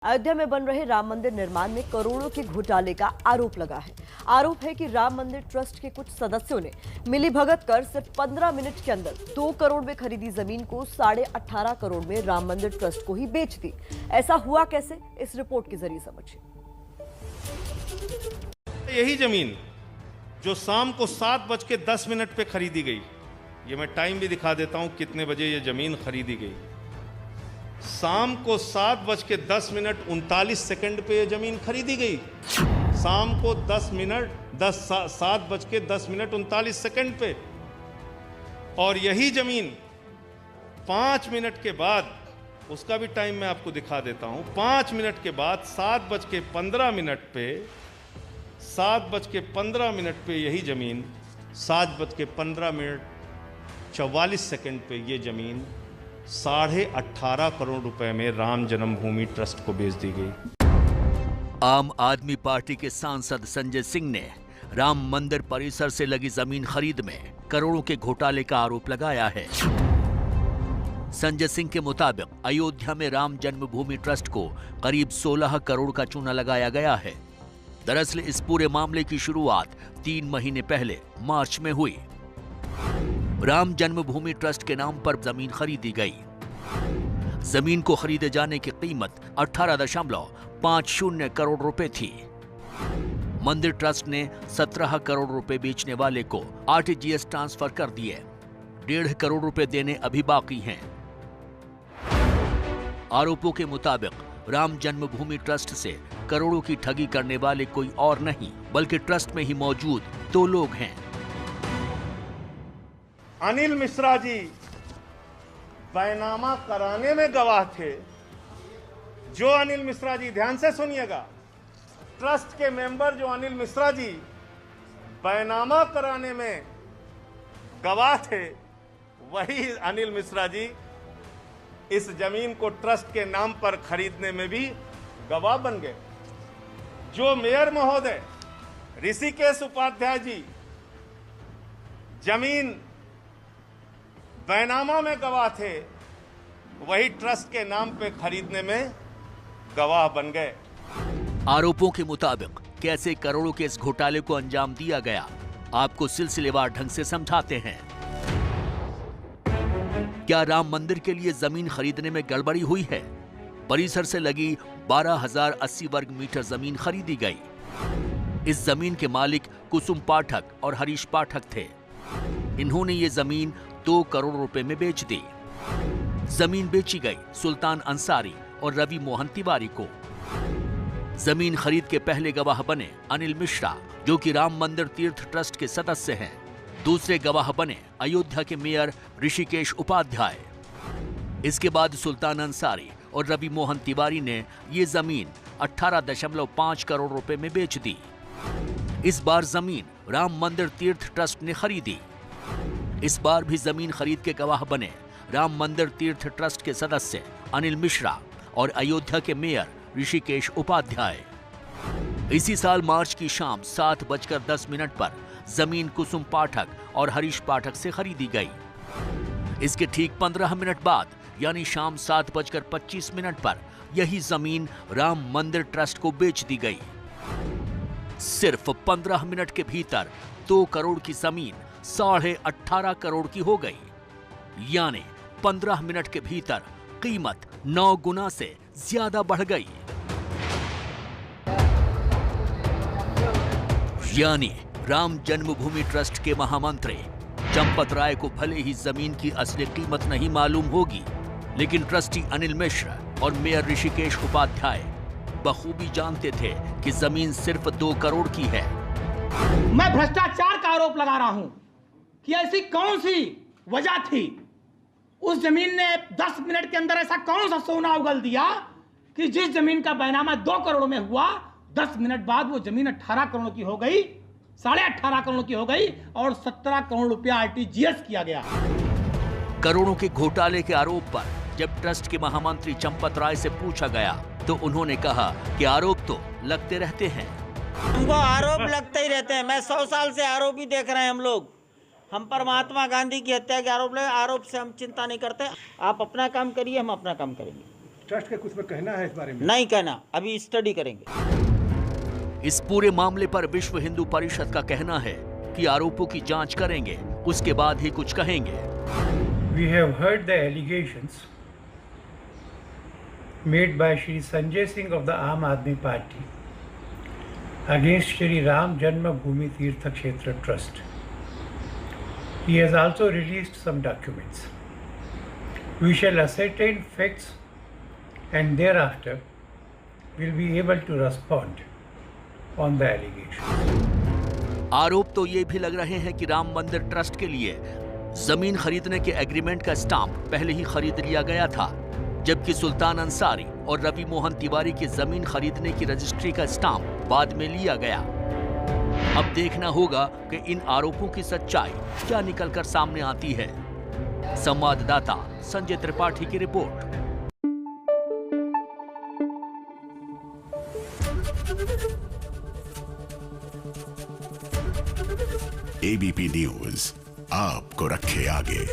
अयोध्या में बन रहे राम मंदिर निर्माण में करोड़ों के घोटाले का आरोप लगा है। आरोप है कि राम मंदिर ट्रस्ट के कुछ सदस्यों ने मिलीभगत कर सिर्फ 15 मिनट के अंदर 2 करोड़ में खरीदी जमीन को 18.5 करोड़ में राम मंदिर ट्रस्ट को ही बेच दी। ऐसा हुआ कैसे, इस रिपोर्ट के जरिए समझिए। यही जमीन जो शाम को 7:10 पे खरीदी गई, ये मैं टाइम भी दिखा देता हूं कितने बजे ये जमीन खरीदी गई। शाम को 7:10 पे ये जमीन खरीदी गई। शाम को 7:10 पे, और यही जमीन 5 मिनट के बाद, उसका भी टाइम मैं आपको दिखा देता हूं, 5 मिनट के बाद 7:15 पे यही जमीन 7:15 पे ये जमीन 18.5 करोड़ रुपए में राम जन्मभूमि ट्रस्ट को बेच दी गई। आम आदमी पार्टी के सांसद संजय सिंह ने राम मंदिर परिसर से लगी जमीन खरीद में करोड़ों के घोटाले का आरोप लगाया है। संजय सिंह के मुताबिक अयोध्या में राम जन्मभूमि ट्रस्ट को करीब 16 करोड़ का चूना लगाया गया है। दरअसल इस पूरे मामले की शुरुआत 3 महीने पहले मार्च में हुई। राम जन्मभूमि ट्रस्ट के नाम पर जमीन खरीदी गई। जमीन को खरीदे जाने की कीमत 18.50 करोड़ रुपए थी। मंदिर ट्रस्ट ने 17 करोड़ रुपए बेचने वाले को आरटीजीएस ट्रांसफर कर दिए। 1.5 करोड़ रुपए देने अभी बाकी हैं। आरोपों के मुताबिक राम जन्मभूमि ट्रस्ट से करोड़ों की ठगी करने वाले कोई और नहीं बल्कि ट्रस्ट में ही मौजूद 2 लोग हैं। अनिल मिश्रा जी बैनामा कराने में गवाह थे। जो अनिल मिश्रा जी, ध्यान से सुनिएगा, ट्रस्ट के मेंबर जो अनिल मिश्रा जी बैनामा कराने में गवाह थे, वही अनिल मिश्रा जी इस जमीन को ट्रस्ट के नाम पर खरीदने में भी गवाह बन गए। जो मेयर महोदय ऋषिकेश उपाध्याय जी जमीन बैनामा में गवाह थे, वही ट्रस्ट के नाम पे खरीदने में गवाह बन गए। आरोपों के मुताबिक कैसे करोड़ों के इस घोटाले को अंजाम दिया गया, आपको सिलसिलेवार ढंग से समझाते हैं। क्या राम मंदिर के लिए जमीन खरीदने में गड़बड़ी हुई है? परिसर से लगी 12,080 वर्ग मीटर जमीन खरीदी गई। इस जमीन के मालिक कुसुम पाठक और हरीश पाठक थे। इन्होंने ये जमीन 2 करोड़ रुपए में बेच दी। जमीन बेची गई सुल्तान अंसारी और रवि मोहन तिवारी को। जमीन खरीद के पहले गवाह बने अनिल मिश्रा, जो कि राम मंदिर तीर्थ ट्रस्ट के सदस्य हैं। दूसरे गवाह बने अयोध्या के मेयर ऋषिकेश उपाध्याय। इसके बाद सुल्तान अंसारी और रवि मोहन तिवारी ने ये जमीन 18.5 करोड़ रुपए में बेच दी। इस बार जमीन राम मंदिर तीर्थ ट्रस्ट ने खरीदी। इस बार भी जमीन खरीद के गवाह बने राम मंदिर तीर्थ ट्रस्ट के सदस्य अनिल मिश्रा और अयोध्या के मेयर ऋषिकेश उपाध्याय। इसी साल मार्च की शाम 7:10 पर जमीन कुसुम पाठक और हरीश पाठक से खरीदी गई। इसके ठीक 15 मिनट बाद यानी शाम 7:25 पर यही जमीन राम मंदिर ट्रस्ट को बेच दी गई। सिर्फ 15 मिनट के भीतर 2 करोड़ की जमीन 18.5 करोड़ की हो गई। यानी 15 मिनट के भीतर कीमत 9 गुना से ज्यादा बढ़ गई। यानी राम जन्मभूमि ट्रस्ट के महामंत्री चंपत राय को भले ही जमीन की असली कीमत नहीं मालूम होगी, लेकिन ट्रस्टी अनिल मिश्रा और मेयर ऋषिकेश उपाध्याय बखूबी जानते थे कि जमीन सिर्फ 2 करोड़ की है। मैं भ्रष्टाचार का आरोप लगा रहा हूं कि ऐसी कौन सी वजह थी, उस जमीन ने 10 मिनट के अंदर ऐसा कौन सा सोना उगल दिया कि जिस जमीन का बैनामा 2 करोड़ में हुआ, 10 मिनट बाद वो जमीन 18 करोड़ की हो गई, 18.5 करोड़ की हो गई और 17 करोड़ रुपया आरटीजीएस किया गया। करोड़ों के घोटाले के आरोप पर जब ट्रस्ट के महामंत्री चंपत राय से पूछा गया तो उन्होंने कहा कि आरोप तो लगते रहते हैं। हमको आरोप लगते ही रहते हैं। मैं 100 साल से आरोप ही देख रहे हैं हम लोग। हम पर महात्मा गांधी की हत्या के आरोप लगे, आरोप से हम चिंता नहीं करते। आप अपना काम करिए, हम अपना काम करेंगे। ट्रस्ट का कुछ में कहना है इस बारे में? नहीं कहना, अभी स्टडी करेंगे। इस पूरे मामले पर विश्व हिंदू परिषद का कहना है कि आरोपों की जांच करेंगे, उसके बाद ही कुछ कहेंगे। We have heard the allegations made by Shri Sanjay Singh of the Aam Aadmi Party against Shri Ram Janmabhoomi Tirtha Kshetra Trust. He has also released some documents. We shall ascertain facts and thereafter will be able to respond on the allegations. आरोप तो ये भी लग रहे हैं कि राम मंदिर trust के लिए जमीन खरीदने के एग्रीमेंट का स्टाम्प पहले ही खरीद लिया गया था, जबकि सुल्तान अंसारी और रवि मोहन तिवारी की जमीन खरीदने की रजिस्ट्री का स्टाम्प बाद में लिया गया। अब देखना होगा कि इन आरोपों की सच्चाई क्या निकलकर सामने आती है। संवाददाता संजय त्रिपाठी की रिपोर्ट। एबीपी न्यूज आपको रखे आगे।